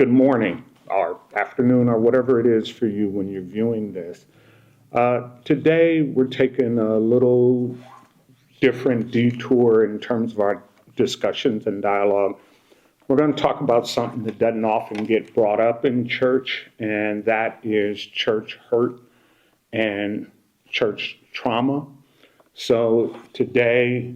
good morning or afternoon or whatever it is for you when you're viewing this. Today, we're taking a little different detour in terms of our discussions and dialogue. We're going to talk about something that doesn't often get brought up in church, and that is church hurt and church trauma. So today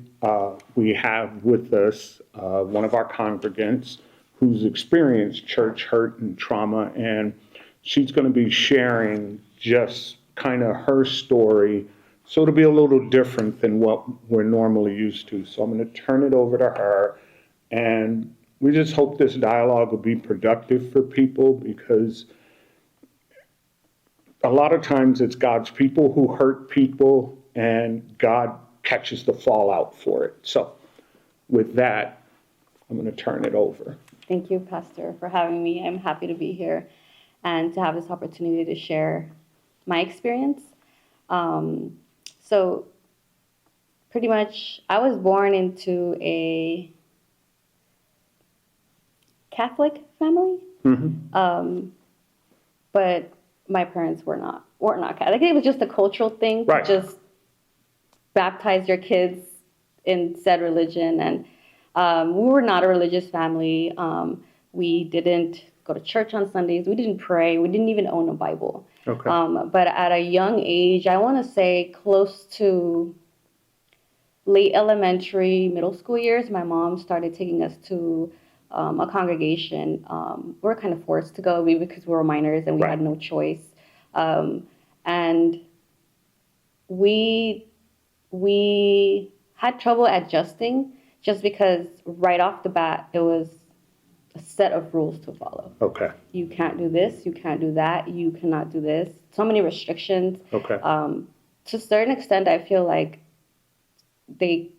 we have with us one of our congregants who's experienced church hurt and trauma, and she's going to be sharing just kind of her story. So it'll be a little different than what we're normally used to. So I'm going to turn it over to her, and we just hope this dialogue will be productive for people, because a lot of times it's God's people who hurt people, and God catches the fallout for it. So with that, I'm going to turn it over. Thank you, Pastor, for having me. I'm happy to be here and to have this opportunity to share my experience. So pretty much, I was born into a Catholic family, but my parents were not Catholic. It was just a cultural thing to just baptize your kids in said religion, and we were not a religious family. We didn't go to church on Sundays. We didn't pray. We didn't even own a Bible. Okay. But at a young age, I want to say close to late elementary, middle school years, my mom started taking us to a congregation. We were kind of forced to go because we were minors and we had no choice. And we had trouble adjusting just because right off the bat, it was a set of rules to follow. Okay. You can't do this, you can't do that, you cannot do this. So many restrictions. Okay. To a certain extent, I feel like they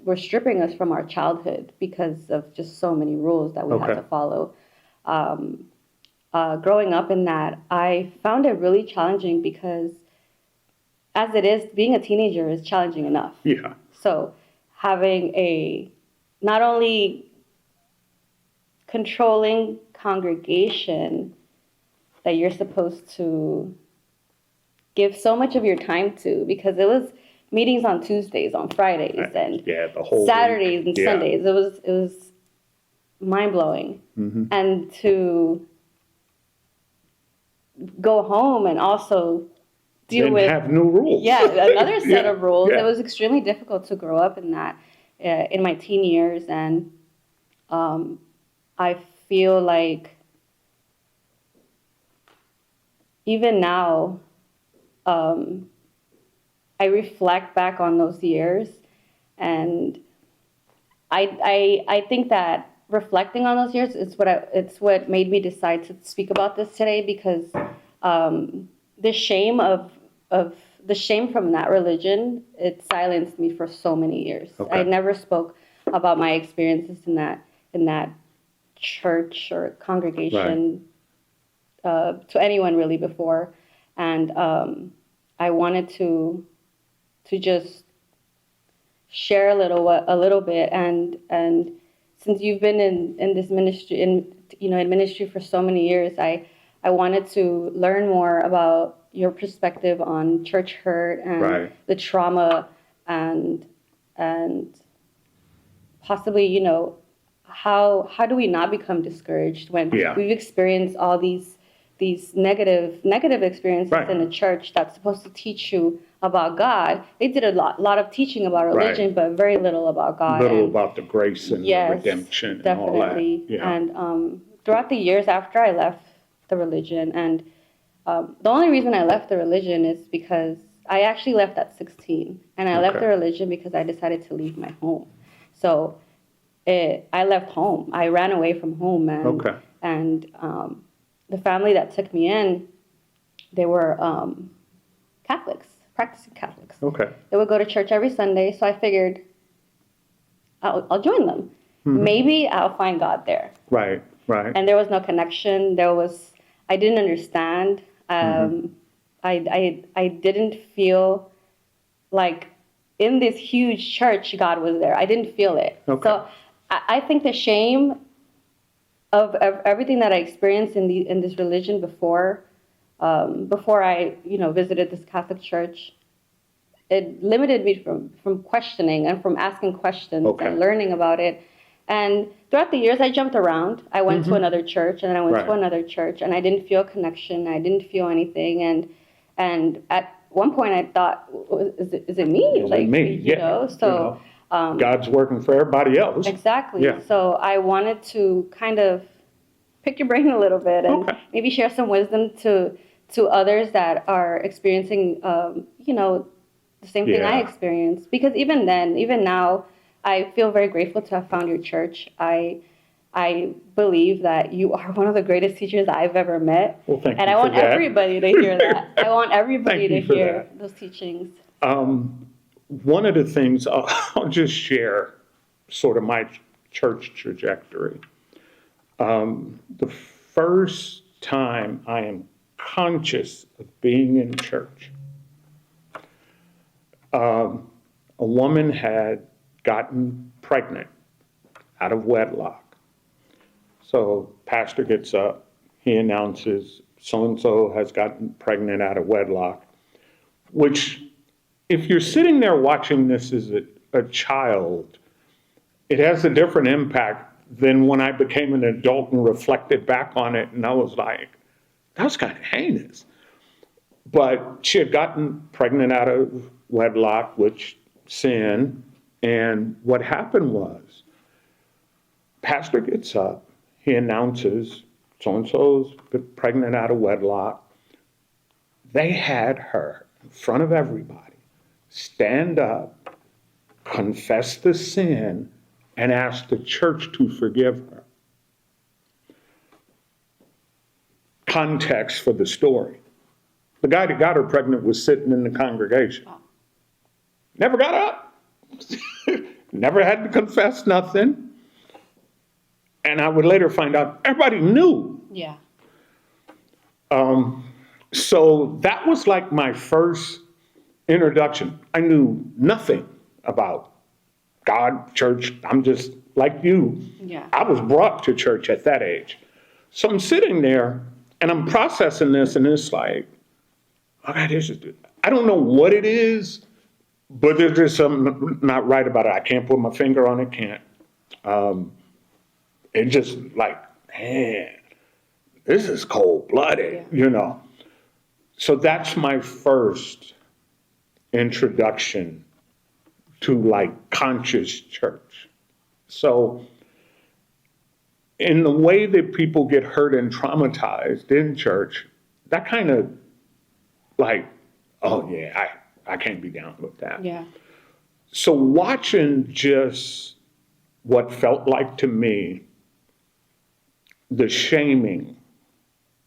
were stripping us from our childhood because of just so many rules that we had to follow. Growing up in that, I found it really challenging because as it is, being a teenager is challenging enough. Yeah. So having a not only controlling congregation that you're supposed to give so much of your time to, because it was meetings on Tuesdays, on Fridays, and the whole Saturdays week. and Sundays. It was mind-blowing. And to go home and also deal with have new rules. Another set of rules. Yeah. It was extremely difficult to grow up in that in my teen years, and I feel like even now I reflect back on those years, and I think that reflecting on those years is what made me decide to speak about this today, because the shame the shame from that religion, it silenced me for so many years. Okay. I never spoke about my experiences in that church or congregation to anyone really before, and I wanted to just share a little bit, and since you've been in this ministry in ministry for so many years, I wanted to learn more about your perspective on church hurt and the trauma, and possibly how do we not become discouraged when we've experienced all these negative experiences in a church that's supposed to teach you about God. They did a lot of teaching about religion, but very little about God. About the grace and the redemption and all that. Yeah. And throughout the years after I left the religion, and the only reason I left the religion is because I actually left at 16, and I left the religion because I decided to leave my home. So I left home. I ran away from home, and the family that took me in, they were Catholics, practicing Catholics. Okay. They would go to church every Sunday, so I figured I'll join them. Maybe I'll find God there. Right. And there was no connection. I didn't understand. I didn't feel like in this huge church God was there. I didn't feel it. Okay. So I think the shame everything that I experienced in this religion before I visited this Catholic church, it limited me from questioning and from asking questions and learning about it. And throughout the years, I jumped around. I went to another church, and then I went to another church, and I didn't feel a connection. I didn't feel anything. And at one point, I thought, is it me? Is it me? So God's working for everybody else. Exactly. Yeah. So I wanted to kind of pick your brain a little bit and maybe share some wisdom to others that are experiencing, the same thing I experienced. Because even now, I feel very grateful to have found your church. I believe that you are one of the greatest teachers I've ever met. Well, thank you. And I want everybody to hear that. I want everybody to hear those teachings. One of the things, I'll just share sort of my church trajectory. The first time I am conscious of being in church, a woman had gotten pregnant out of wedlock. So pastor gets up, he announces so-and-so has gotten pregnant out of wedlock, which if you're sitting there watching this as a child, it has a different impact than when I became an adult and reflected back on it, and I was like, that was kind of heinous. But she had gotten pregnant out of wedlock, which sin, and what happened was, pastor gets up, he announces, so-and-so's pregnant out of wedlock. They had her in front of everybody stand up, confess the sin, and ask the church to forgive her. Context for the story. The guy that got her pregnant was sitting in the congregation. Never got up. Never had to confess nothing. And I would later find out everybody knew. Yeah. So that was like my first introduction. I knew nothing about God, church. I'm just like you. Yeah. I was brought to church at that age. So I'm sitting there and I'm processing this, and it's like, okay, I don't know what it is, but there's just something not right about it. I can't put my finger on it, can't. It's just like, man, this is cold-blooded, So that's my first introduction to like conscious church. So in the way that people get hurt and traumatized in church, that kind of like, oh yeah, I can't be down with that. Yeah. So watching just what felt like to me the shaming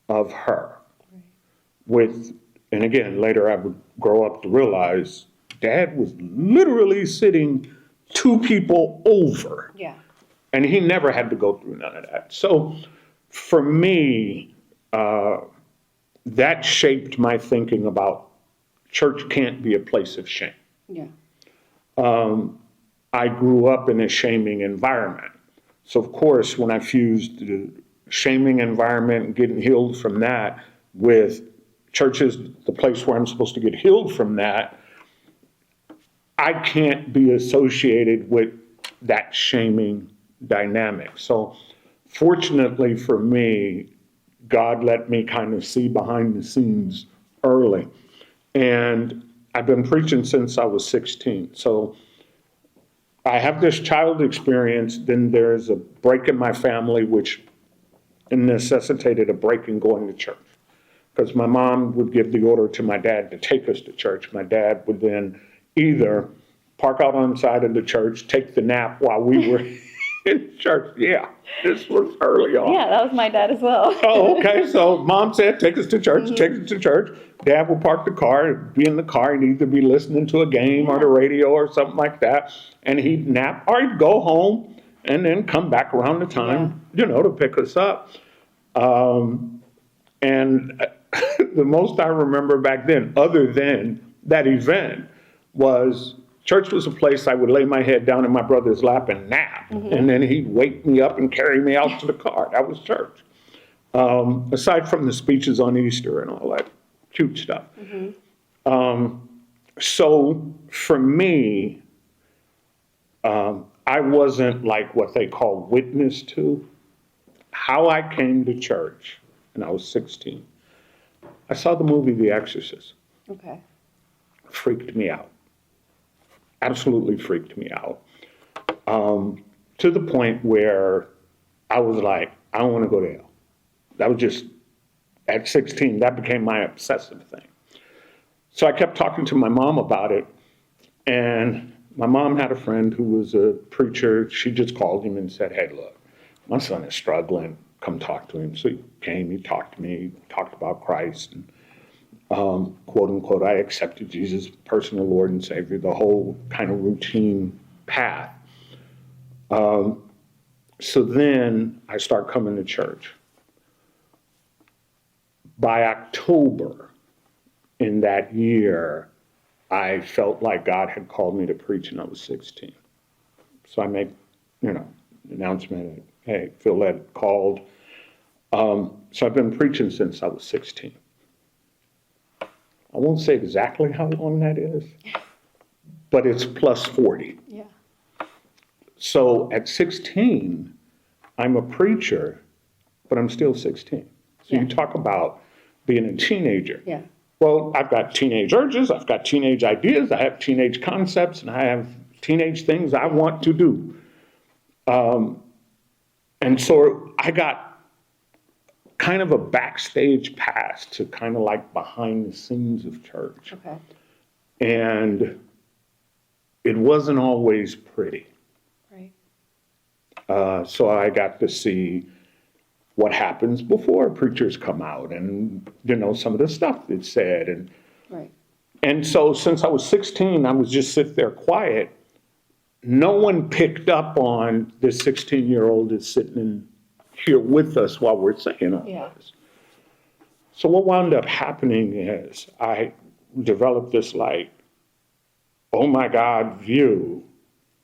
of her with, and again, later I would grow up to realize Dad was literally sitting two people over. Yeah. And he never had to go through none of that. So for me, that shaped my thinking about church can't be a place of shame. Yeah. I grew up in a shaming environment. So of course, when I fused the shaming environment and getting healed from that with church is the place where I'm supposed to get healed from that, I can't be associated with that shaming dynamic. So fortunately for me, God let me kind of see behind the scenes early. And I've been preaching since I was 16. So I have this child experience, then there's a break in my family, which necessitated a break in going to church. Because my mom would give the order to my dad to take us to church. My dad would then either park out on the side of the church, take the nap while we were in church. Yeah, this was early on. Yeah, that was my dad as well. Oh, okay. So mom said, take us to church, take us to church. Dad would park the car, be in the car, and either be listening to a game or the radio or something like that. And he'd nap or he'd go home and then come back around the time, to pick us up. And the most I remember back then, other than that event, was Church was a place I would lay my head down in my brother's lap and nap. And then he'd wake me up and carry me out to the car. That was church. Aside from the speeches on Easter and all that cute stuff. So for me, I wasn't like what they call witness to. How I came to church, and I was 16. I saw the movie The Exorcist. Okay. Freaked me out. Absolutely freaked me out. To the point where I was like, I don't want to go to hell. That was just, at 16, that became my obsessive thing. So I kept talking to my mom about it, and my mom had a friend who was a preacher. She just called him and said, hey, look, my son is struggling. Come talk to him. So he came, he talked to me, talked about Christ, and quote unquote, I accepted Jesus, personal Lord and Savior, the whole kind of routine path. So then I start coming to church. By October in that year, I felt like God had called me to preach, and I was 16. So I make, announcement, hey, feel led, called. So I've been preaching since I was 16. I won't say exactly how long that is, but it's plus 40. Yeah. So at 16, I'm a preacher, but I'm still 16. So you talk about being a teenager. Yeah. Well, I've got teenage urges, I've got teenage ideas, I have teenage concepts, and I have teenage things I want to do. And so I got kind of a backstage pass to kind of like behind the scenes of church. Okay. And it wasn't always pretty. Right. So I got to see what happens before preachers come out and, some of the stuff that's said. And, Right. and so since I was 16, I was just sit there quiet. No one picked up on this 16-year-old is sitting in here with us while we're saying all this. So what wound up happening is I developed this like, oh my God view,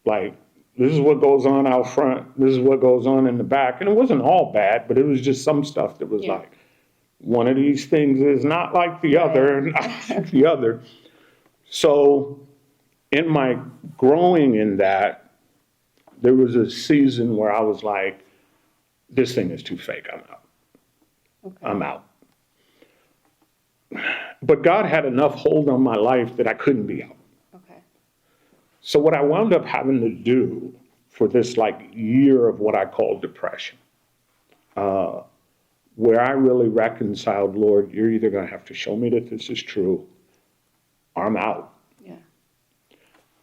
like this is what goes on out front, this is what goes on in the back. And it wasn't all bad, but it was just some stuff that was like, one of these things is not like the other, not like the other. So in my growing in that, there was a season where I was like, this thing is too fake, I'm out. Okay. I'm out. But God had enough hold on my life that I couldn't be out. Okay. So what I wound up having to do for this like year of what I call depression, where I really reconciled, Lord, you're either going to have to show me that this is true or I'm out. Yeah.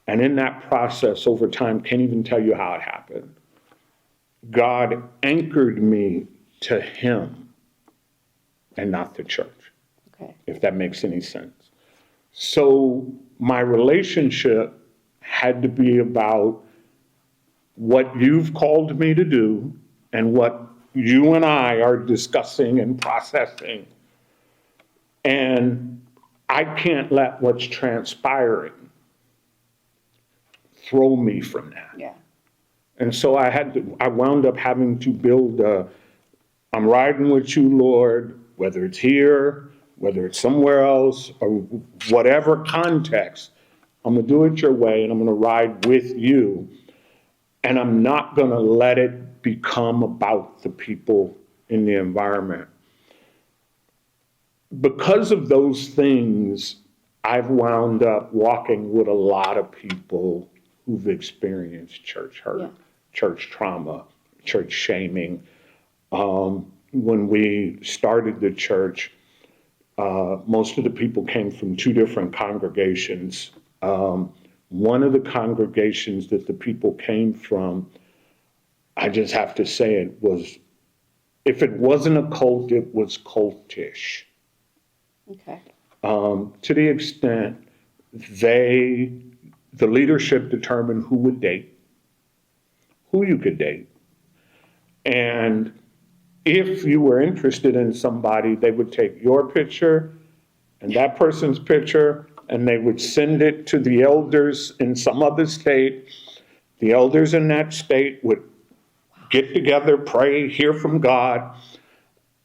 And in that process over time, can't even tell you how it happened. God anchored me to him and not the church. Okay. If that makes any sense. So my relationship had to be about what you've called me to do and what you and I are discussing and processing. And I can't let what's transpiring throw me from that. Yeah. And so I wound up having to build I'm riding with you, Lord, whether it's here, whether it's somewhere else, or whatever context, I'm going to do it your way, and I'm going to ride with you. And I'm not going to let it become about the people in the environment. Because of those things, I've wound up walking with a lot of people who've experienced church hurt, church trauma, church shaming. When we started the church, most of the people came from two different congregations. One of the congregations that the people came from, I just have to say it was, if it wasn't a cult, it was cultish. Okay. To the extent the leadership determined who would date, who you could date. And if you were interested in somebody, they would take your picture and that person's picture and they would send it to the elders in some other state. The elders in that state would get together, pray, hear from God,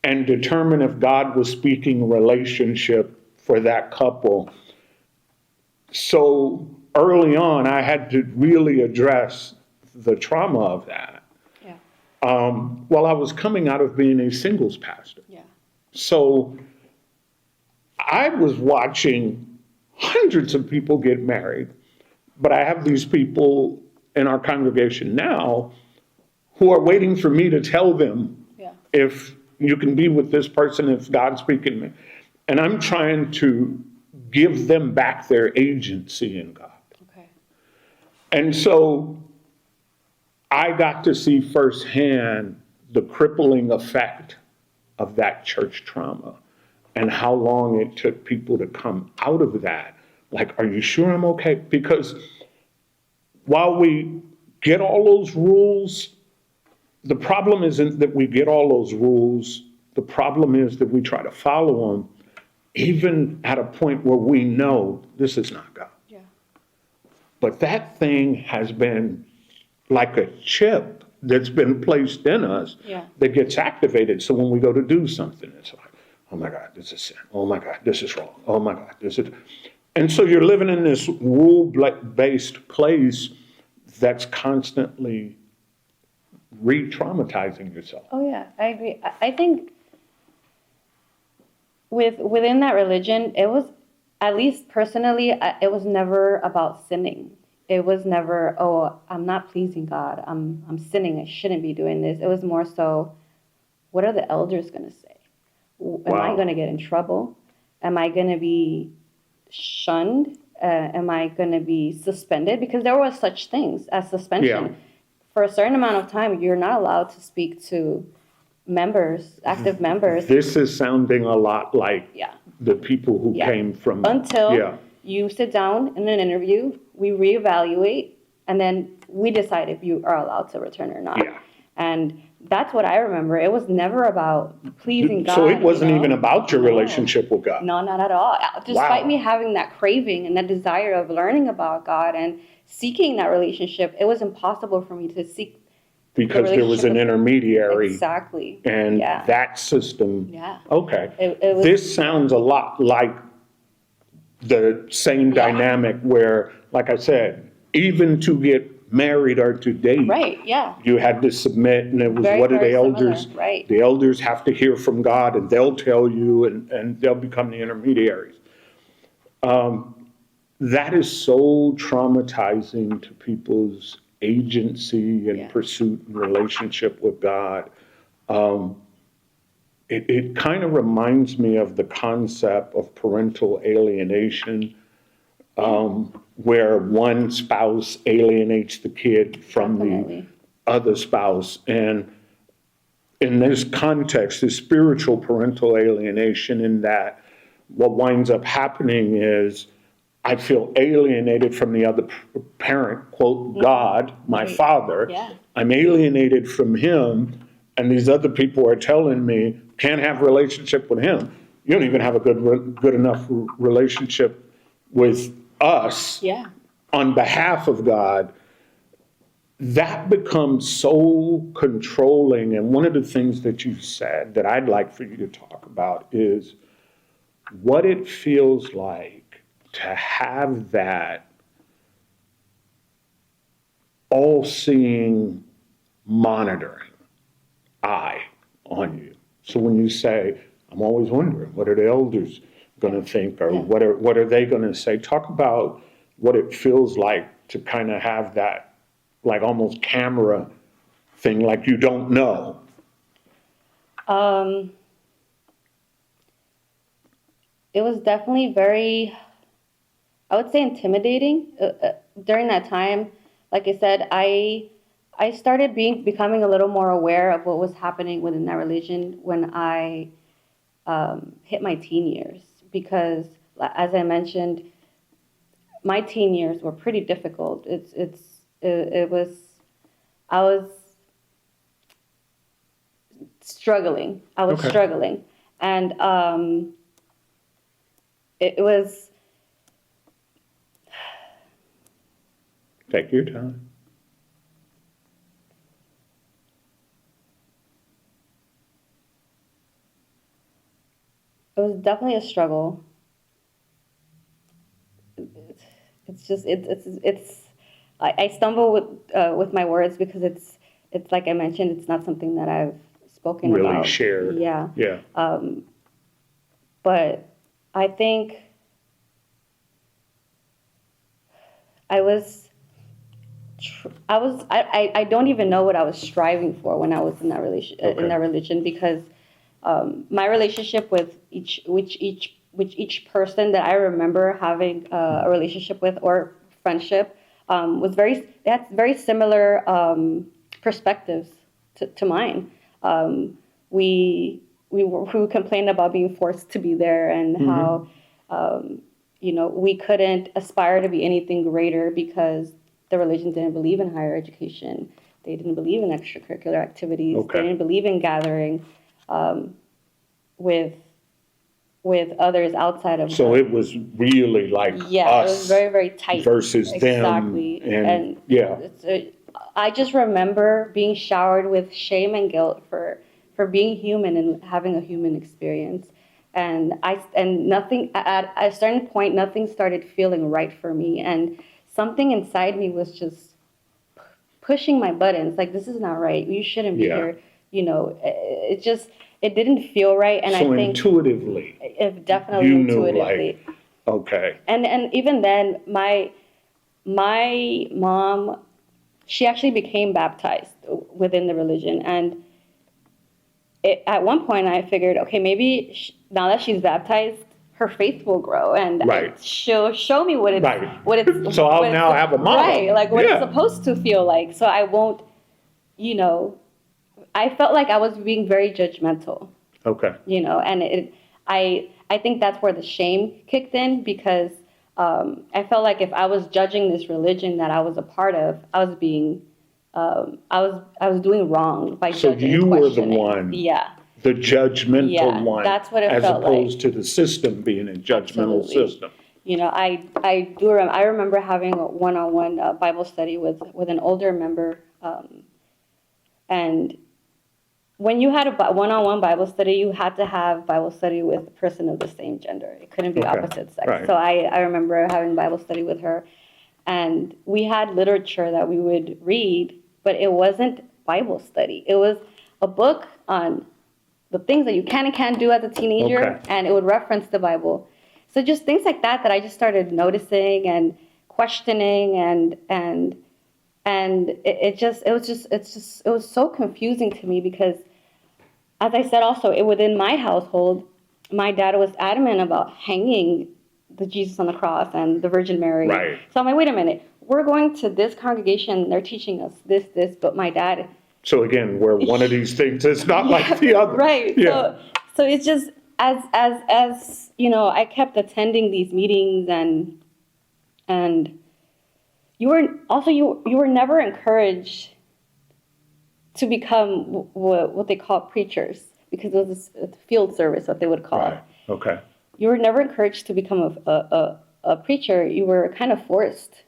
and determine if God was speaking relationship for that couple. So early on, I had to really address the trauma of that Yeah. while I was coming out of being a singles pastor. Yeah. So I was watching hundreds of people get married, but I have these people in our congregation now who are waiting for me to tell them Yeah. if you can be with this person, if God's speaking to me. And I'm trying to give them back their agency in God. Okay. And so I got to see firsthand the crippling effect of that church trauma and how long it took people to come out of that. Like, are you sure I'm okay? Because while we get all those rules, the problem isn't that we get all those rules. The problem is that we try to follow them, even at a point where we know this is not God. Yeah. But that thing has been like a chip that's been placed in us Yeah. that gets activated. So when we go to do something, it's like, oh my God, this is sin. Oh my God, this is wrong. Oh my God, this is. And so you're living in this rule-based place that's constantly re-traumatizing yourself. Oh yeah, I agree. I think within that religion, it was, at least personally, it was never about sinning. It was never, oh, I'm not pleasing God. I'm sinning. I shouldn't be doing this. It was more so, what are the elders going to say? Am I Wow. going to get in trouble? Am I going to be shunned? Am I going to be suspended? Because there was such things as suspension. Yeah. For a certain amount of time, you're not allowed to speak to members, active members. This is sounding a lot like Yeah. the people who Yeah. came from. Until Yeah. you sit down in an interview, we reevaluate, and then we decide if you are allowed to return or not. Yeah. And that's what I remember. It was never about pleasing God. So it wasn't you know? even about your No. relationship with God. No, not at all. Despite Wow. me having that craving and that desire of learning about God and seeking that relationship, it was impossible for me to seek Because there was an intermediary. Exactly. And Yeah. that system. Yeah. Okay. It was, This sounds a lot like the same Yeah. dynamic where, like I said, even to get married or to date, right, yeah. you had to submit, and it was Very, what do very the elders, similar, right. the elders have to hear from God, and they'll tell you, and they'll become the intermediaries. That is so traumatizing to people's agency and Yeah. pursuit and relationship with God. It kind of reminds me of the concept of parental alienation, where one spouse alienates the kid from Definitely. the other spouse. And in this context, is spiritual parental alienation, in that what winds up happening is I feel alienated from the other parent, quote, God, my Right. father. Yeah. I'm alienated from him, and these other people are telling me can't have a relationship with him. You don't even have a good enough relationship with us Yeah. on behalf of God. That becomes so controlling. And one of the things that you said that I'd like for you to talk about is what it feels like to have that all-seeing monitoring eye on you. So when you say, I'm always wondering, what are the elders going to think, or Yeah. what are they going to say? Talk about what it feels like to kind of have that, like almost camera thing, like you don't know. It was definitely very, I would say, intimidating. During that time, like I said, I started becoming a little more aware of what was happening within that religion when I hit my teen years, because, as I mentioned, my teen years were pretty difficult. It was, I was struggling. Okay. And it was Take your time. It was definitely a struggle. It's just it's I stumble with my words because it's like I mentioned, it's not something that I've spoken Really about. shared. Yeah. Yeah. But I think I was I don't even know what I was striving for when I was in that religion because my relationship with each person that I remember having a relationship with or friendship was they had very similar perspectives to mine. We complained about being forced to be there and how we couldn't aspire to be anything greater because the religion didn't believe in higher education. They didn't believe in extracurricular activities. Okay. They didn't believe in gathering with others outside of. So it was really like Yeah, us it was very, very tight versus exactly. them. And yeah. I just remember being showered with shame and guilt for being human and having a human experience. And nothing at a certain point, nothing started feeling right for me, and something inside me was just pushing my buttons. Like, this is not right. You shouldn't be here. It didn't feel right. And so I think intuitively, it definitely you knew, intuitively. like, okay. And even then, my mom, she actually became baptized within the religion, and at one point I figured, okay, maybe now that she's baptized, her faith will grow, and Right. she'll show me what it's Right. what it's. So I'll what now have a model. right, like what Yeah. it's supposed to feel like. So I won't, I felt like I was being very judgmental, Okay. and I think that's where the shame kicked in because I felt like if I was judging this religion that I was a part of, I was being I was doing wrong by So judging you and were the questioning. one, Yeah. the judgmental Yeah, one, that's what it as felt like. opposed to the system being a judgmental Absolutely. system. I remember having a one-on-one Bible study with an older member, and when you had a one-on-one Bible study, you had to have Bible study with a person of the same gender. It couldn't be Okay. opposite sex. Right. So I remember having Bible study with her, and we had literature that we would read, but it wasn't Bible study. It was a book on the things that you can and can't do as a teenager, Okay. and it would reference the Bible. So just things like that I just started noticing and questioning, and it was so confusing to me because, as I said, also within my household, my dad was adamant about hanging the Jesus on the cross and the Virgin Mary. Right. So I'm like, wait a minute, we're going to this congregation, they're teaching us this, but my dad. So again, where one of these things is not like the other. Right. Yeah. So it's just as I kept attending these meetings and you were never encouraged to become what they call preachers, because it was a field service, what they would call it. Right. Okay. You were never encouraged to become a preacher. You were kind of forced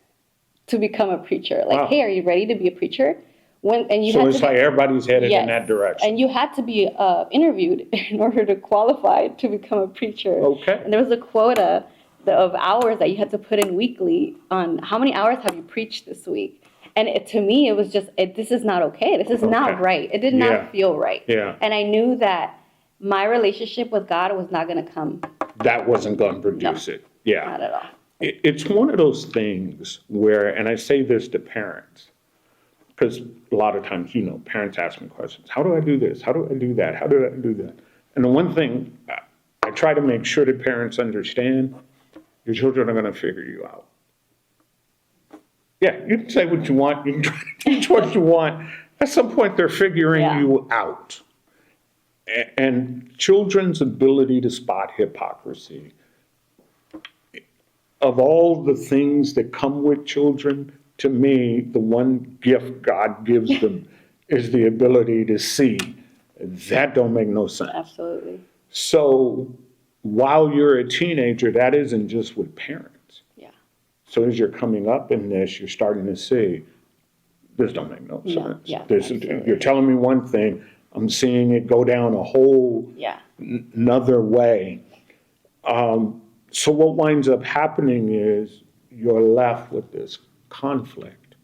to become a preacher. Like, Wow. Hey, are you ready to be a preacher? So it's like everybody's headed Yes, in that direction. and you had to be interviewed in order to qualify to become a preacher. Okay. And there was a quota of hours that you had to put in weekly on how many hours have you preached this week. And to me, it was just, this is not okay. This is not right. It did not Yeah. feel right. Yeah. And I knew that my relationship with God was not going to come. That wasn't going to produce it. Yeah. Not at all. It's one of those things where, and I say this to parents, because a lot of times, parents ask me questions. How do I do this? How do I do that? How do I do that? And the one thing I try to make sure that parents understand, your children are going to figure you out. Yeah, you can say what you want. You can try to teach what you want. At some point, they're figuring Yeah. you out. And children's ability to spot hypocrisy, of all the things that come with children, to me, the one gift God gives them is the ability to see that don't make no sense. Absolutely. So while you're a teenager, that isn't just with parents. Yeah. So as you're coming up in this, you're starting to see, this don't make no sense. yeah, This, absolutely. you're telling me one thing, I'm seeing it go down a whole another way. So what winds up happening is you're left with this conflict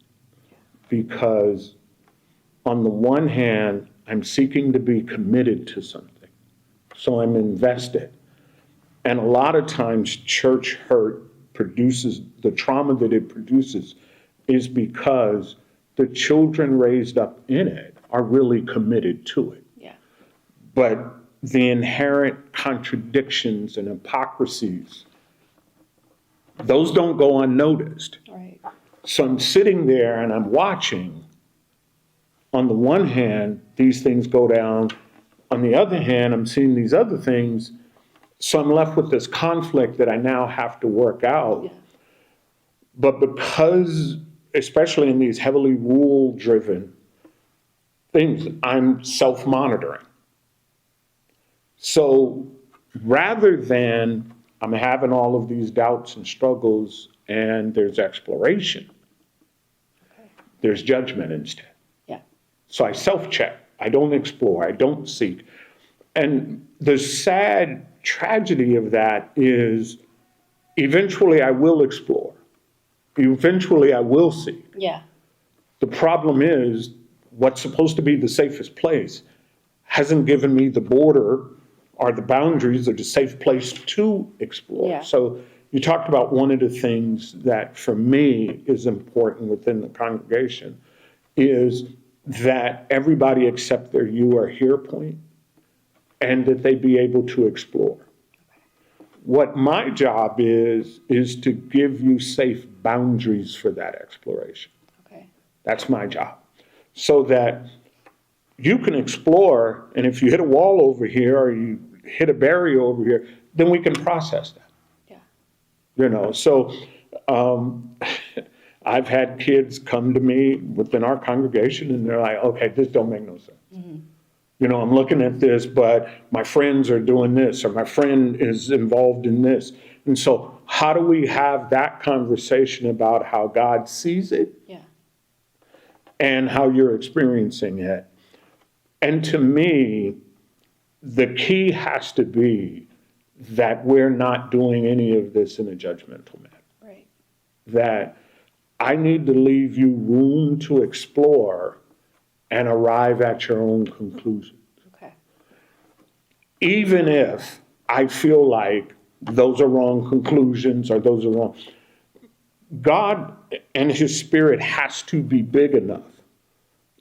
because on the one hand, I'm seeking to be committed to something. So I'm invested. And a lot of times church hurt produces, the trauma that it produces is because the children raised up in it are really committed to it. Yeah. But the inherent contradictions and hypocrisies, those don't go unnoticed. Right. So I'm sitting there and I'm watching. On the one hand, these things go down. On the other hand, I'm seeing these other things. So I'm left with this conflict that I now have to work out. Yeah. But because, especially in these heavily rule-driven things, I'm self-monitoring. So rather than I'm having all of these doubts and struggles and there's exploration, there's judgment instead. Yeah. So I self-check. I don't explore. I don't seek. And the sad tragedy of that is eventually I will explore. Eventually I will seek. Yeah. The problem is what's supposed to be the safest place hasn't given me the border or the boundaries or the safe place to explore. Yeah. So you talked about one of the things that for me is important within the congregation is that everybody accept their you are here point and that they be able to explore. What my job is to give you safe boundaries for that exploration. Okay. That's my job. So that you can explore, and if you hit a wall over here or you hit a barrier over here, then we can process that. Yeah. You know, so I've had kids come to me within our congregation and they're like, okay, this don't make no sense. Mm-hmm. You know, I'm looking at this, but my friends are doing this, or my friend is involved in this. And so how do we have that conversation about how God sees it? Yeah. And how you're experiencing it? And to me, the key has to be that we're not doing any of this in a judgmental manner. Right. That I need to leave you room to explore and arrive at your own conclusions. Okay. Even if I feel like those are wrong conclusions or those are wrong, God and his spirit has to be big enough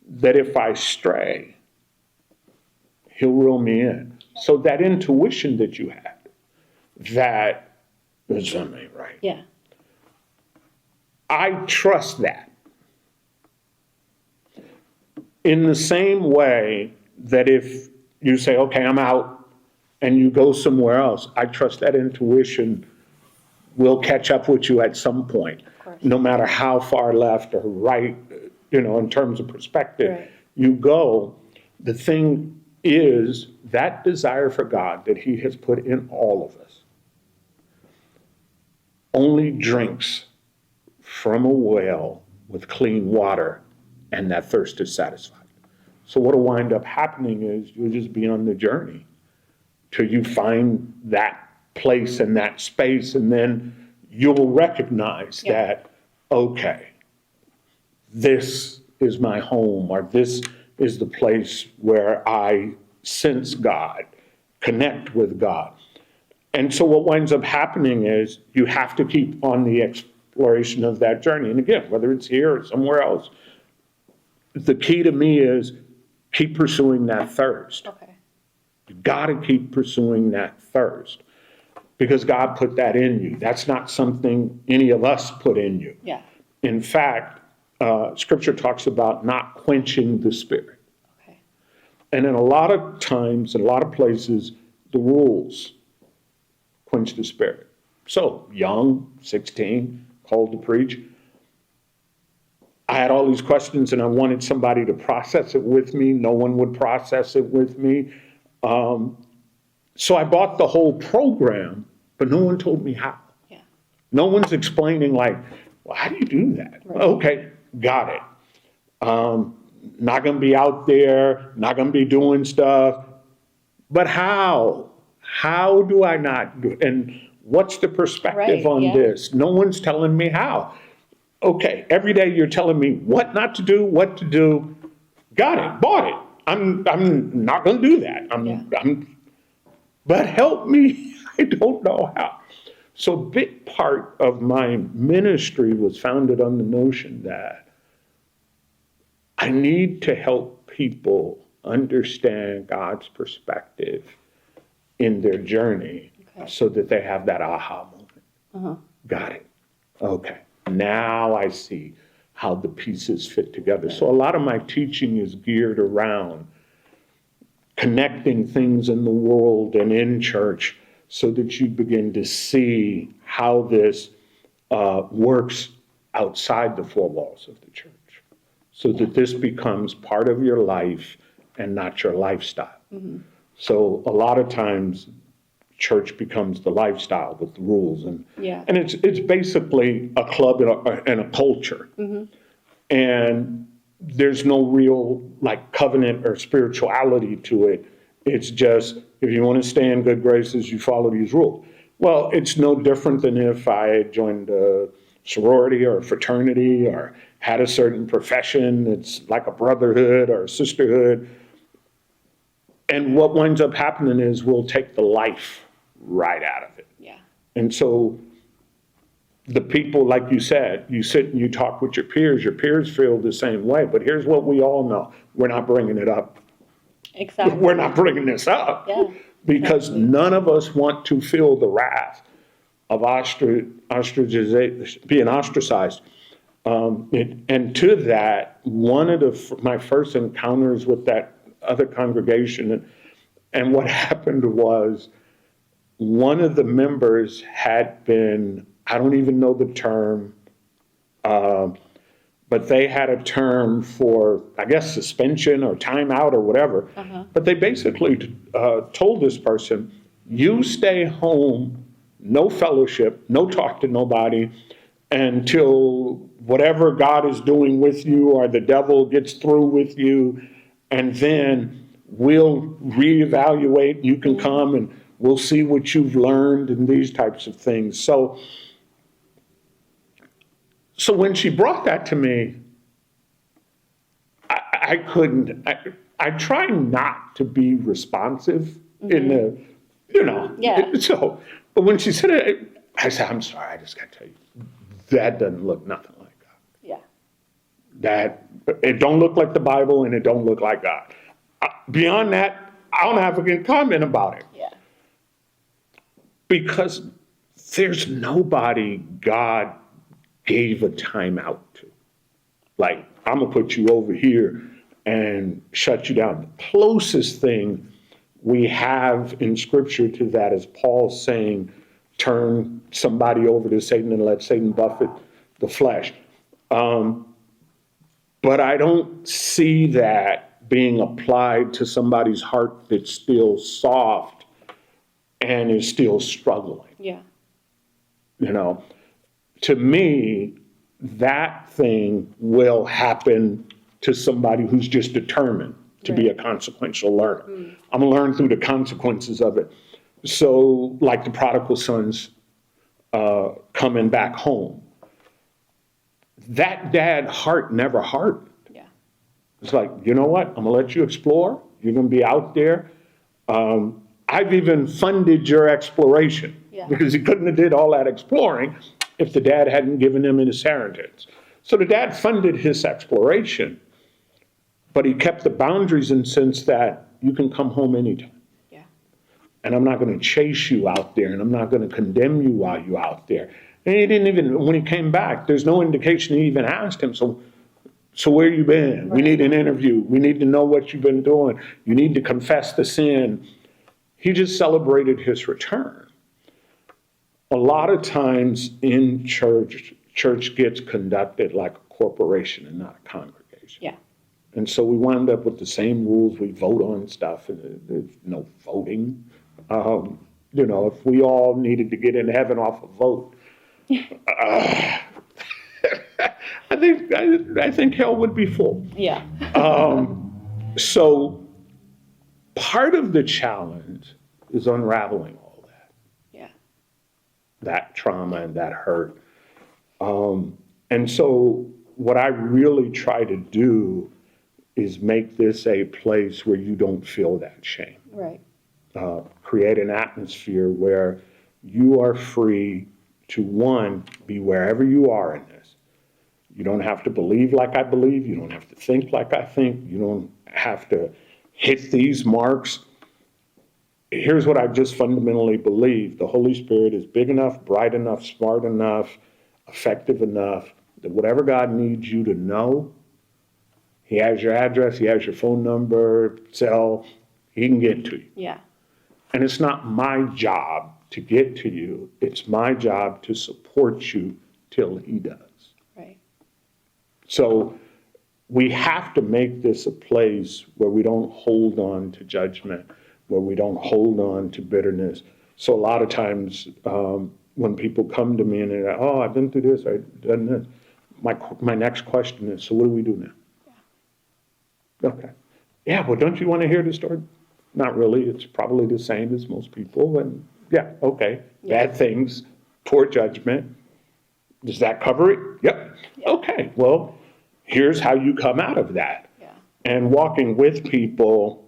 that if I stray, he'll reel me in. So that intuition that you had, that there's something right. Yeah. I trust that. In the same way that if you say, okay, I'm out, and you go somewhere else, I trust that intuition will catch up with you at some point, no matter how far left or right, you know, in terms of perspective you go. The thing is that desire for God that he has put in all of us only drinks from a well with clean water, and that thirst is satisfied. So what'll wind up happening is you'll just be on the journey till you find that place and that space, and then you'll recognize that, okay, this is my home, or this is the place where I sense God, connect with God. And so what winds up happening is you have to keep on the exploration of that journey. And again, whether it's here or somewhere else, the key to me is keep pursuing that thirst. Okay. You got to keep pursuing that thirst because God put that in you. That's not something any of us put in you. Yeah. In fact, Scripture talks about not quenching the spirit. Okay. And in a lot of times, in a lot of places, the rules quench the spirit. So, young, 16, called to preach. I had all these questions and I wanted somebody to process it with me. No one would process it with me. So I bought the whole program, but no one told me how. Yeah. No one's explaining like, well, how do you do that? Right. Okay, got it. Not going to be out there, not going to be doing stuff. But how? How do I not do it? And what's the perspective Right, on yeah. this? No one's telling me how. Okay, every day you're telling me what not to do, what to do. Got it, bought it. I'm not going to do that. But help me. I don't know how. So a big part of my ministry was founded on the notion that I need to help people understand God's perspective in their journey so that they have that aha moment. Got it. Okay. Now I see how the pieces fit together. So a lot of my teaching is geared around connecting things in the world and in church so that you begin to see how this works outside the four walls of the church, so that this becomes part of your life and not your lifestyle. So a lot of times church becomes the lifestyle with the rules, and it's basically a club and a culture. And there's no real like covenant or spirituality to it. It's just, if you want to stay in good graces, you follow these rules. Well, it's no different than if I joined a sorority or a fraternity or had a certain profession. It's like a brotherhood or a sisterhood. And what winds up happening is we'll take the life right out of it. Yeah. And so the people, like you said, you sit and you talk with your peers feel the same way. But here's what we all know. We're not bringing it up. Exactly. We're not bringing this up. Yeah, because exactly. none of us want to feel the wrath of being ostracized. And to that, one of my first encounters with that other congregation, and what happened was one of the members had been, I don't even know the term, but they had a term for, I guess, suspension or timeout or whatever. But they basically told this person, you stay home, no fellowship, no talk to nobody until whatever God is doing with you or the devil gets through with you, and then we'll reevaluate. You can come and we'll see what you've learned and these types of things. So when she brought that to me, I couldn't, I try not to be responsive in the, Yeah. So, but when she said it, I said, I'm sorry, I just got to tell you, that doesn't look nothing like God. Yeah. That, it don't look like the Bible and it don't look like God. Beyond that, I don't have a comment about it. Yeah. Because there's nobody God gave a timeout to. Like, I'm gonna put you over here and shut you down. The closest thing we have in scripture to that is Paul saying, turn somebody over to Satan and let Satan buffet the flesh. But I don't see that being applied to somebody's heart that's still soft and is still struggling. Yeah. To me, that thing will happen to somebody who's just determined to be a consequential learner. I'm gonna learn through the consequences of it. So like the prodigal sons coming back home, that dad heart never hardened. Yeah. It's like, you know what? I'm gonna let you explore. You're gonna be out there. I've even funded your exploration because he couldn't have did all that exploring if the dad hadn't given him his inheritance. So the dad funded his exploration, but he kept the boundaries in the sense that you can come home anytime. Yeah. And I'm not going to chase you out there, and I'm not going to condemn you while you're out there. And he didn't even, when he came back, there's no indication he even asked him, so where you been? We need an interview. We need to know what you've been doing. You need to confess the sin. He just celebrated his return. A lot of times in church gets conducted like a corporation and not a congregation. Yeah. And so we wind up with the same rules. We vote on stuff, and there's no voting. If we all needed to get in heaven off a vote, I think hell would be full. Yeah. So part of the challenge is unraveling all Yeah. that trauma and that hurt. And so what I really try to do is make this a place where you don't feel that shame. Right. Create an atmosphere where you are free to, one, be wherever you are in this. You don't have to believe like I believe. You don't have to think like I think. You don't have to hit these marks. Here's what I just fundamentally believe. The Holy Spirit is big enough, bright enough, smart enough, effective enough that whatever God needs you to know, He has your address, He has your phone number, cell, He can get to you. Yeah. And it's not my job to get to you. It's my job to support you till He does. Right. So we have to make this a place where we don't hold on to judgment, where we don't hold on to bitterness. So a lot of times when people come to me and they're like, oh, I've been through this, I've done this, my next question is, so what do we do now? Yeah. Okay. Yeah, well, don't you want to hear the story? Not really. It's probably the same as most people. And yeah, okay. Yeah. Bad things, poor judgment. Does that cover it? Yep. Yeah. Okay. Well, here's how you come out of that. Yeah. And walking with people.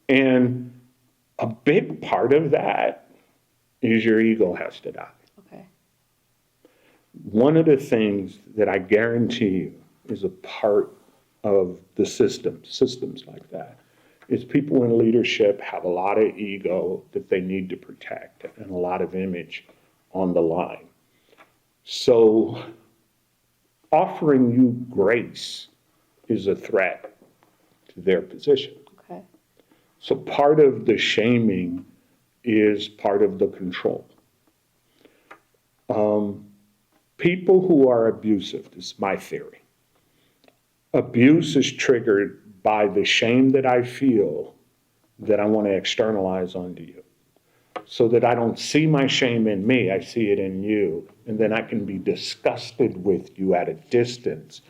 And a big part of that is your ego has to die. Okay. One of the things that I guarantee you is a part of the systems like that, is people in leadership have a lot of ego that they need to protect and a lot of image on the line. So offering you grace is a threat to their position. Okay. So part of the shaming is part of the control. People who are abusive, this is my theory. Abuse is triggered by the shame that I feel that I want to externalize onto you. So that I don't see my shame in me, I see it in you. And then I can be disgusted with you at a distance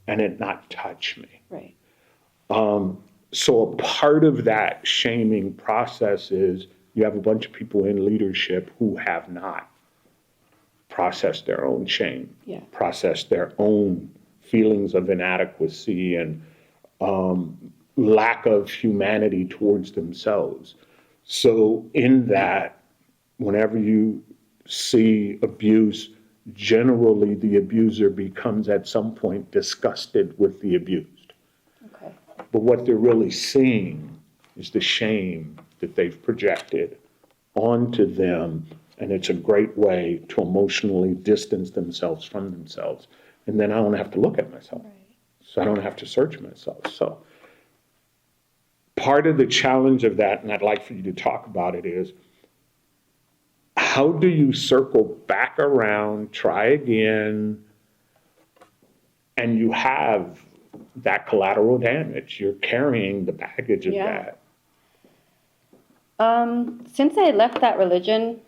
and it not touch me. Right. So a part of that shaming process is you have a bunch of people in leadership who have not processed their own shame, Yeah. processed their own feelings of inadequacy and lack of humanity towards themselves. So in that, whenever you see abuse, generally the abuser becomes at some point disgusted with the abused. Okay. But what they're really seeing is the shame that they've projected onto them, and it's a great way to emotionally distance themselves from themselves. And then I don't have to look at myself. Right. So I don't have to search myself. So part of the challenge of that, and I'd like for you to talk about it, is how do you circle back around, try again, and you have that collateral damage. You're carrying the baggage of Yeah. that. Since I left that religion,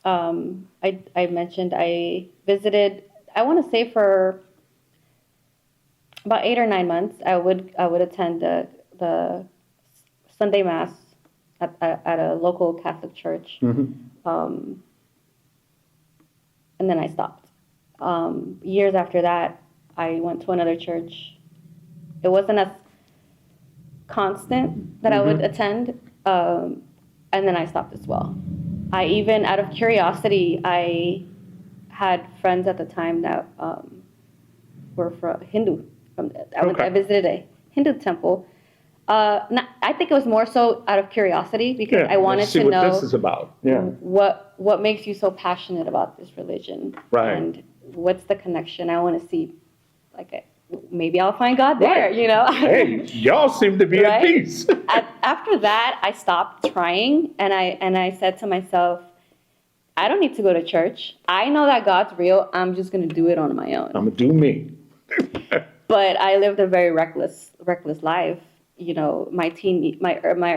I mentioned I visited, I want to say for about 8 or 9 months, I would attend the Sunday Mass at a local Catholic church. Mm-hmm. And then I stopped. Years after that, I went to another church. It wasn't as constant that I would attend, and then I stopped as well. I even, out of curiosity, I had friends at the time that were from Hindu. I visited a Hindu temple. I think it was more so out of curiosity because I wanted let's see to what know this is about. Yeah. what makes you so passionate about this religion, Right. and what's the connection. I want to see, like, maybe I'll find God there. Right. You know. Hey, y'all seem to be at peace. After that, I stopped trying, and I said to myself, I don't need to go to church. I know that God's real. I'm just going to do it on my own. I'm going to do me. But I lived a very reckless life. You know, my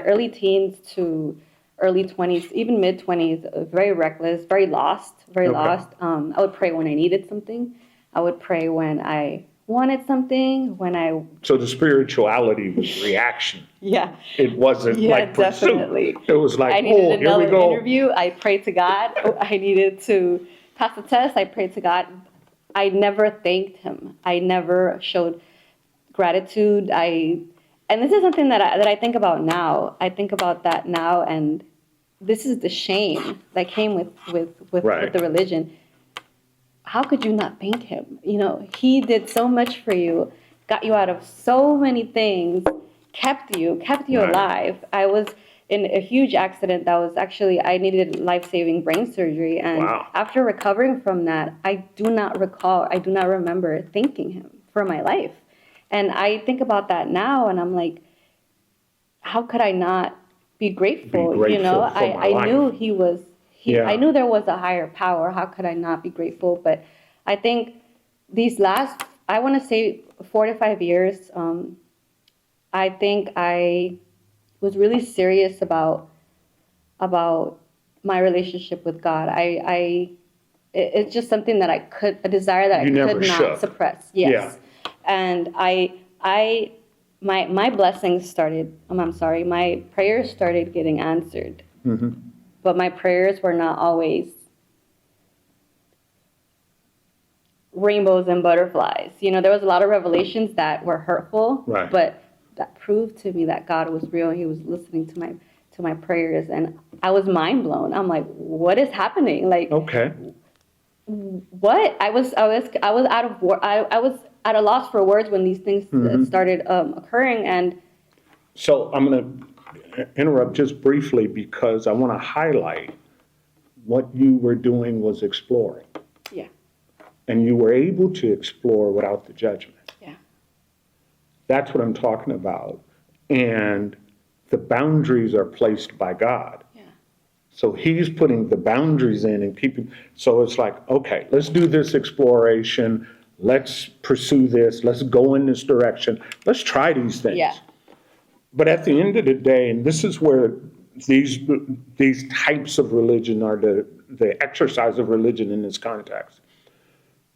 early teens to early 20s, even mid 20s, very reckless, very lost, very Okay. lost. I would pray when I needed something. I would pray when I wanted something, when I, So the spirituality was reaction. yeah, It wasn't yeah, like pursuit. definitely. It was I like, needed oh, here we another go. interview. I prayed to God. I needed to pass the test. I prayed to God. I never thanked him. I never showed gratitude. And this is something that I think about now. I think about that now, and this is the shame that came Right. with the religion. How could you not thank him? You know, he did so much for you, got you out of so many things, kept you Right. alive. I was in a huge accident that was actually, I needed life-saving brain surgery. And Wow. after recovering from that, I do not remember thanking him for my life. And I think about that now, and I'm like, how could I not be grateful? Be grateful You know, for my I knew life. he was, Yeah. I knew there was a higher power. How could I not be grateful? But I think these last, I want to say 4 to 5 years, I think I was really serious about my relationship with God. It's just something that a desire that You I never could not shook. suppress. Yes. And my blessings started, I'm sorry, my prayers started getting answered. Mhm. But my prayers were not always rainbows and butterflies. You know, there was a lot of revelations that were hurtful, Right. but that proved to me that God was real. He was listening to my prayers, and I was mind blown. I'm like, what is happening? Like, Okay. what? I was out of I was at a loss for words when these things started occurring. And So I'm going to interrupt just briefly because I want to highlight what you were doing was exploring. yeah, And you were able to explore without the judgment. yeah, That's what I'm talking about. And the boundaries are placed by God. yeah, So he's putting the boundaries in and keeping, so it's like, okay, let's do this exploration. Let's pursue this. Let's go in this direction. Let's try these things. yeah, But at the end of the day, and this is where these types of religion are the exercise of religion in this context.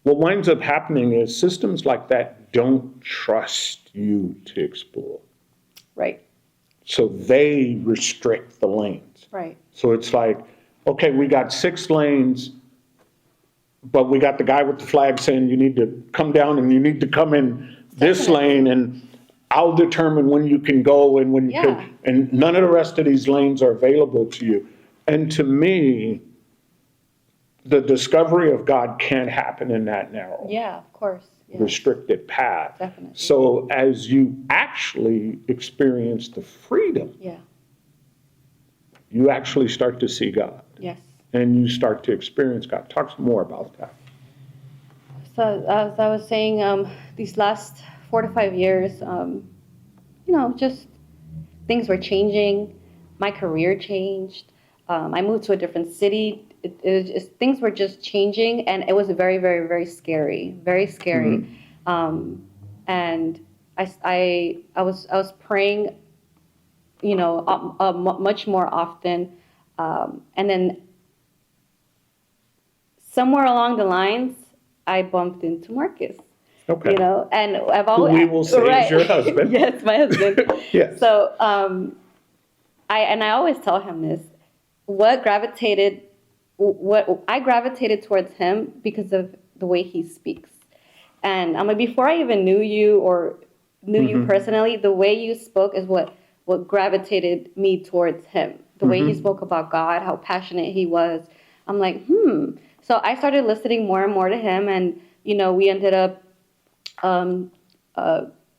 What winds up happening is systems like that don't trust you to explore. right, So they restrict the lanes. right, So it's like, okay, we got 6 lanes, but we got the guy with the flag saying you need to come down and you need to come in this Definitely. lane, and I'll determine when you can go and when you Yeah. can, and none of the rest of these lanes are available to you. And to me, the discovery of God can't happen in that narrow, yeah, of course, yeah, restricted path. definitely, So as you actually experience the freedom, yeah, you actually start to see God yes. and you start to experience God. Talk some more about that. So as I was saying, these last 4 to 5 years, you know, just things were changing. My career changed. I moved to a different city. It was just, things were just changing, and it was very, very, very scary, very scary. And I was praying, you know, much more often, and then somewhere along the lines, I bumped into Marcus. Okay. You know, and I've Who always we will say is your husband. Yes, my husband. Yes. So I always tell him this: what I gravitated towards him because of the way he speaks. And I'm like, before I even knew you or knew you personally, the way you spoke is what gravitated me towards him. The way he spoke about God, how passionate he was. I'm like, So I started listening more and more to him, and you know, we ended up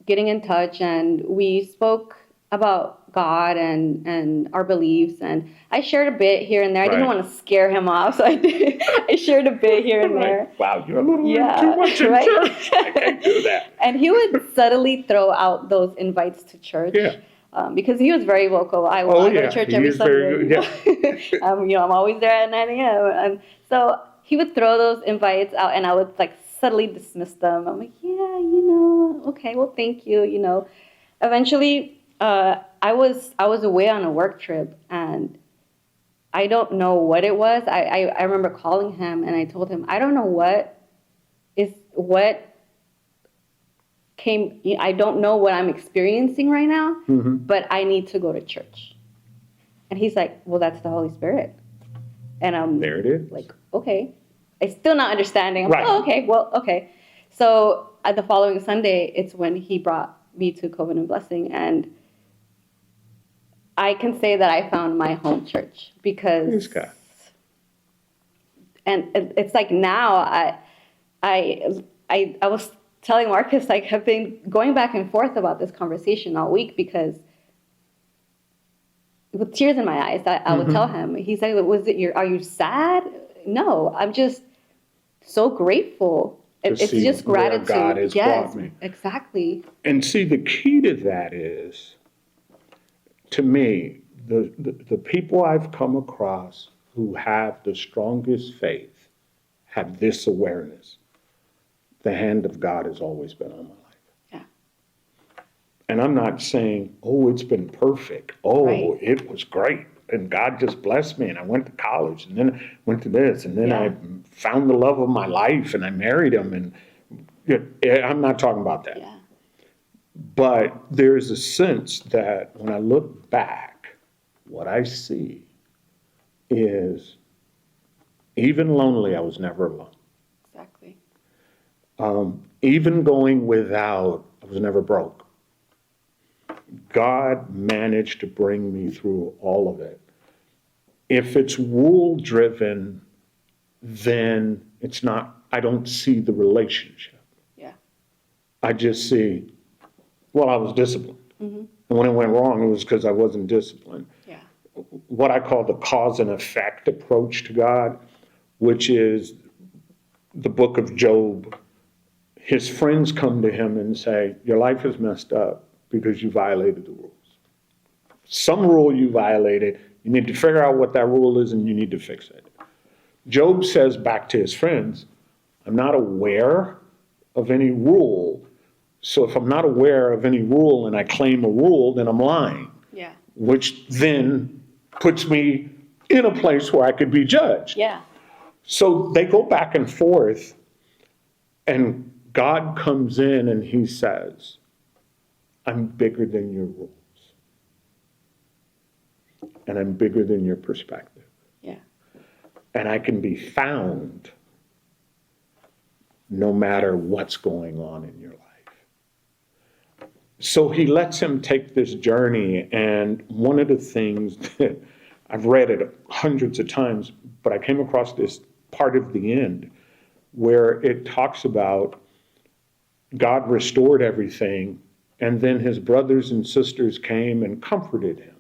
getting in touch, and we spoke about God and our beliefs, and I shared a bit here and there. I didn't Right. want to scare him off, so I shared a bit here and there. Like, wow, you're a little Yeah, too much in right? church. I can't do that. And he would subtly throw out those invites to church. Yeah. Because he was very vocal. I go to church he every is Sunday. very good. Yeah. You know, I'm always there at 9 a.m. And so he would throw those invites out, and I would like subtly dismiss them. I'm like, yeah, you know, okay, well, thank you. You know, eventually, I was away on a work trip, and I don't know what it was. I remember calling him and I told him, I don't know what came, I don't know what I'm experiencing right now, but I need to go to church. And he's like, well, that's the Holy Spirit. And I'm There it is. like, okay. I'm still not understanding. I'm Right. like, oh, okay, well, okay. So the following Sunday, it's when he brought me to Covenant Blessing. And I can say that I found my home church because, and it's like now I was telling Marcus, like, I've been going back and forth about this conversation all week because with tears in my eyes, I would tell him. He's like, are you sad? No, I'm just so grateful. It's just gratitude. God has brought me. Exactly. And see, the key to that is, to me, the people I've come across who have the strongest faith have this awareness. The hand of God has always been on my life. Yeah. And I'm not saying, oh, it's been perfect. Oh, right. It was great. And God just blessed me. And I went to college and then I went to this. And then I found the love of my life and I married him. And I'm not talking about that. Yeah. But there's a sense that when I look back, what I see is even lonely, I was never alone. Exactly. Even going without, I was never broke. God managed to bring me through all of it. If it's rule driven, then it's not, I don't see the relationship. Yeah. I just see, well, I was disciplined. And when it went wrong, it was because I wasn't disciplined. Yeah. What I call the cause and effect approach to God, which is the book of Job. His friends come to him and say, your life is messed up because you violated the rules. Some rule you violated, you need to figure out what that rule is and you need to fix it. Job says back to his friends, I'm not aware of any rule. So if I'm not aware of any rule and I claim a rule, then I'm lying. Yeah. Which then puts me in a place where I could be judged. Yeah. So they go back and forth, and God comes in and he says, I'm bigger than your rules. And I'm bigger than your perspective. Yeah. And I can be found no matter what's going on in your life. So he lets him take this journey, and one of the things that I've read it hundreds of times, but I came across this part of the end where it talks about God restored everything, and then his brothers and sisters came and comforted him.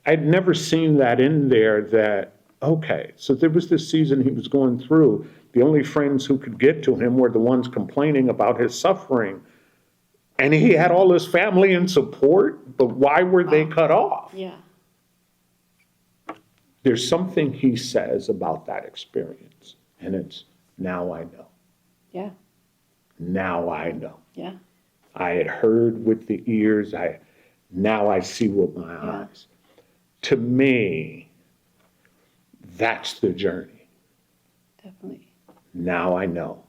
I'd never seen that in there that, okay, so there was this season he was going through. The only friends who could get to him were the ones complaining about his suffering. And he had all his family and support, but why were they cut off? Yeah. There's something he says about that experience, and it's, now I know. Yeah. Now I know. Yeah. I had heard with the ears, now I see with my eyes. To me, that's the journey. Definitely. Now I know.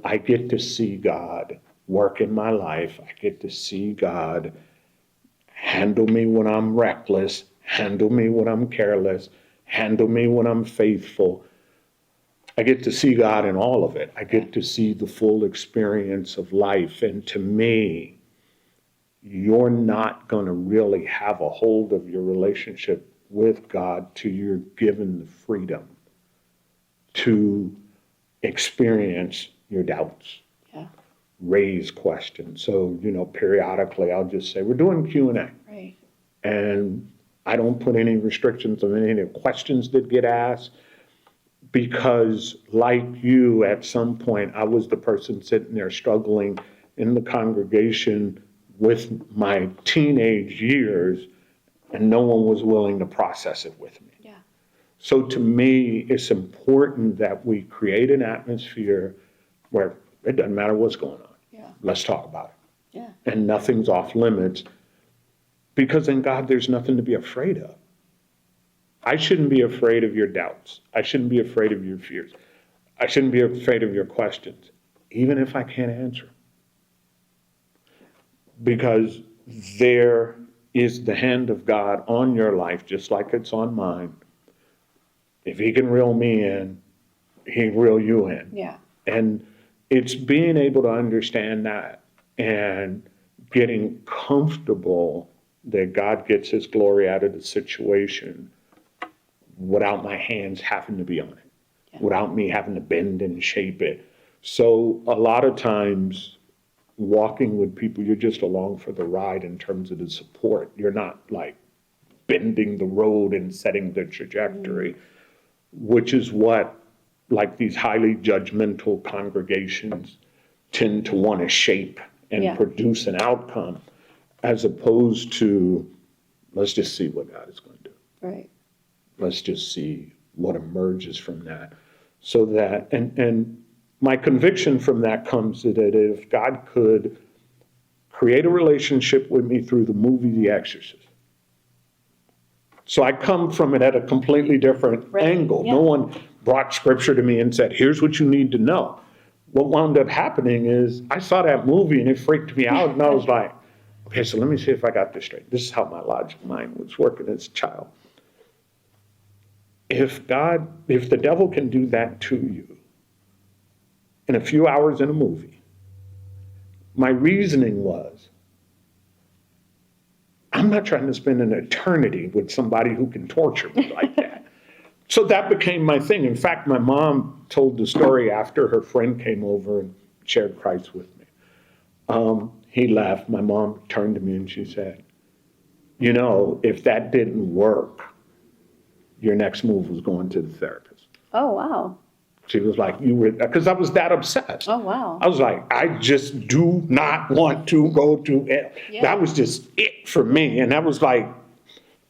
I get to see God work in my life. I get to see God handle me when I'm reckless, handle me when I'm careless, handle me when I'm faithful. I get to see God in all of it. I get to see the full experience of life. And to me, you're not going to really have a hold of your relationship with God till you're given the freedom to experience your doubts. Yeah. Raise questions. So, periodically I'll just say, we're doing Q&A. Right. And I don't put any restrictions on any of the questions that get asked, because like you, at some point, I was the person sitting there struggling in the congregation with my teenage years, and no one was willing to process it with me. Yeah. So to me, it's important that we create an atmosphere where it doesn't matter what's going on. Yeah. Let's talk about it. Yeah. And nothing's off limits, because in God, there's nothing to be afraid of. I shouldn't be afraid of your doubts. I shouldn't be afraid of your fears. I shouldn't be afraid of your questions, even if I can't answer. Because there is the hand of God on your life, just like it's on mine. If he can reel me in, he can reel you in. Yeah. And it's being able to understand that and getting comfortable that God gets his glory out of the situation without my hands having to be on it, without me having to bend and shape it. So a lot of times walking with people, you're just along for the ride in terms of the support. You're not like bending the road and setting the trajectory, which is what like these highly judgmental congregations tend to want to shape and produce an outcome, as opposed to, let's just see what God is going to do. Right. Let's just see what emerges from that. So that, and my conviction from that comes that if God could create a relationship with me through the movie The Exorcist. So I come from it at a completely different angle. No one brought scripture to me and said, here's what you need to know. What wound up happening is I saw that movie and it freaked me out, and I was like, okay, so let me see if I got this straight. This is how my logic mind was working as a child. If the devil can do that to you in a few hours in a movie, my reasoning was, I'm not trying to spend an eternity with somebody who can torture me like that. So that became my thing. In fact, my mom told the story after her friend came over and shared Christ with me. He left. My mom turned to me and she said, you know, if that didn't work, your next move was going to the therapist. Oh, wow. She was like, you were, because I was that obsessed. Oh, wow. I was like, I just do not want to go to hell. Yeah. That was just it for me. And that was like,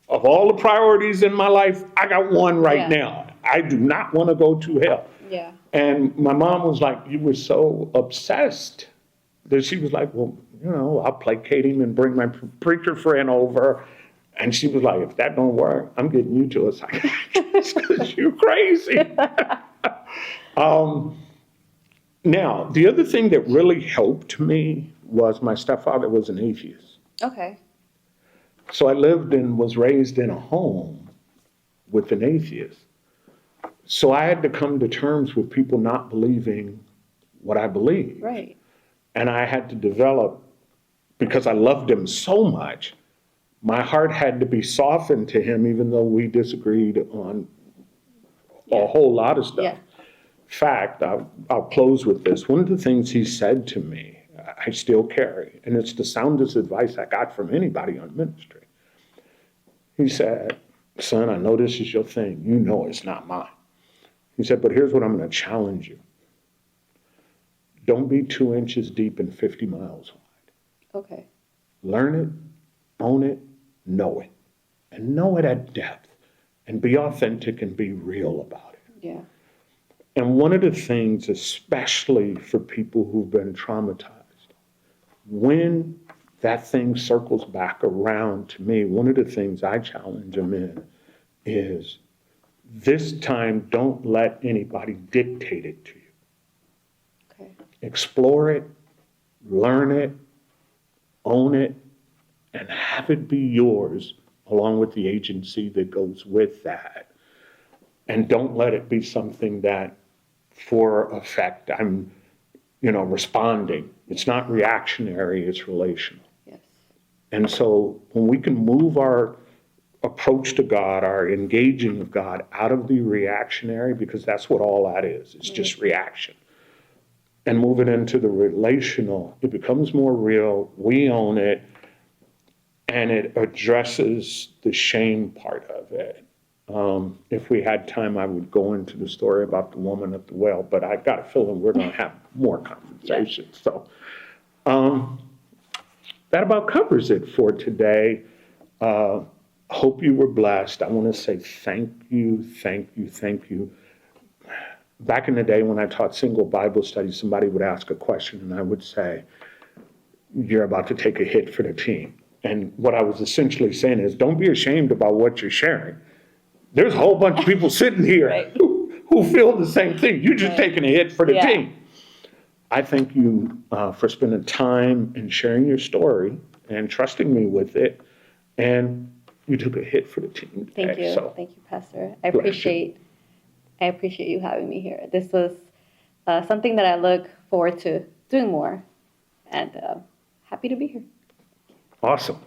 of all the priorities in my life, I got one right now. I do not want to go to hell. Yeah. And my mom was like, you were so obsessed that she was like, well, you know, I'll placate him and bring my preacher friend over. And she was like, if that don't work, I'm getting you to a psychiatrist because you're crazy. Now, the other thing that really helped me was my stepfather was an atheist. Okay. So I lived and was raised in a home with an atheist. So I had to come to terms with people not believing what I believe. Right. And I had to develop, because I loved him so much, my heart had to be softened to him, even though we disagreed on a whole lot of stuff. In fact, I'll close with this. One of the things he said to me, I still carry, and it's the soundest advice I got from anybody on ministry. He said, son, I know this is your thing. You know it's not mine. He said, but here's what I'm going to challenge you. Don't be 2 inches deep and 50 miles wide. Okay. Learn it, own it, know it. And know it at depth. And be authentic and be real about it. Yeah. And one of the things, especially for people who've been traumatized, when that thing circles back around to me, one of the things I challenge them in is, this time, don't let anybody dictate it to you. Okay. Explore it, learn it, own it, and have it be yours, along with the agency that goes with that. And don't let it be something that, for effect, I'm, responding. It's not reactionary, it's relational. Yes. And so when we can move our approach to God, our engaging of God, out of the reactionary, because that's what all that is, it's just reaction, and move it into the relational, it becomes more real, we own it, and it addresses the shame part of it. If we had time, I would go into the story about the woman at the well, but I got a feeling we're going to have more conversations. So that about covers it for today. Hope you were blessed. I want to say thank you. Back in the day when I taught single Bible studies, somebody would ask a question and I would say, you're about to take a hit for the team. And what I was essentially saying is, don't be ashamed about what you're sharing. there's a whole bunch of people sitting here Right. who feel the same thing. You're just Right. taking a hit for the Yeah. team. I thank you for spending time and sharing your story and trusting me with it. And you took a hit for the team today. Thank you. So, Thank you, Pastor. I Glad to. appreciate you having me here. This was something that I look forward to doing more, and happy to be here. awesome.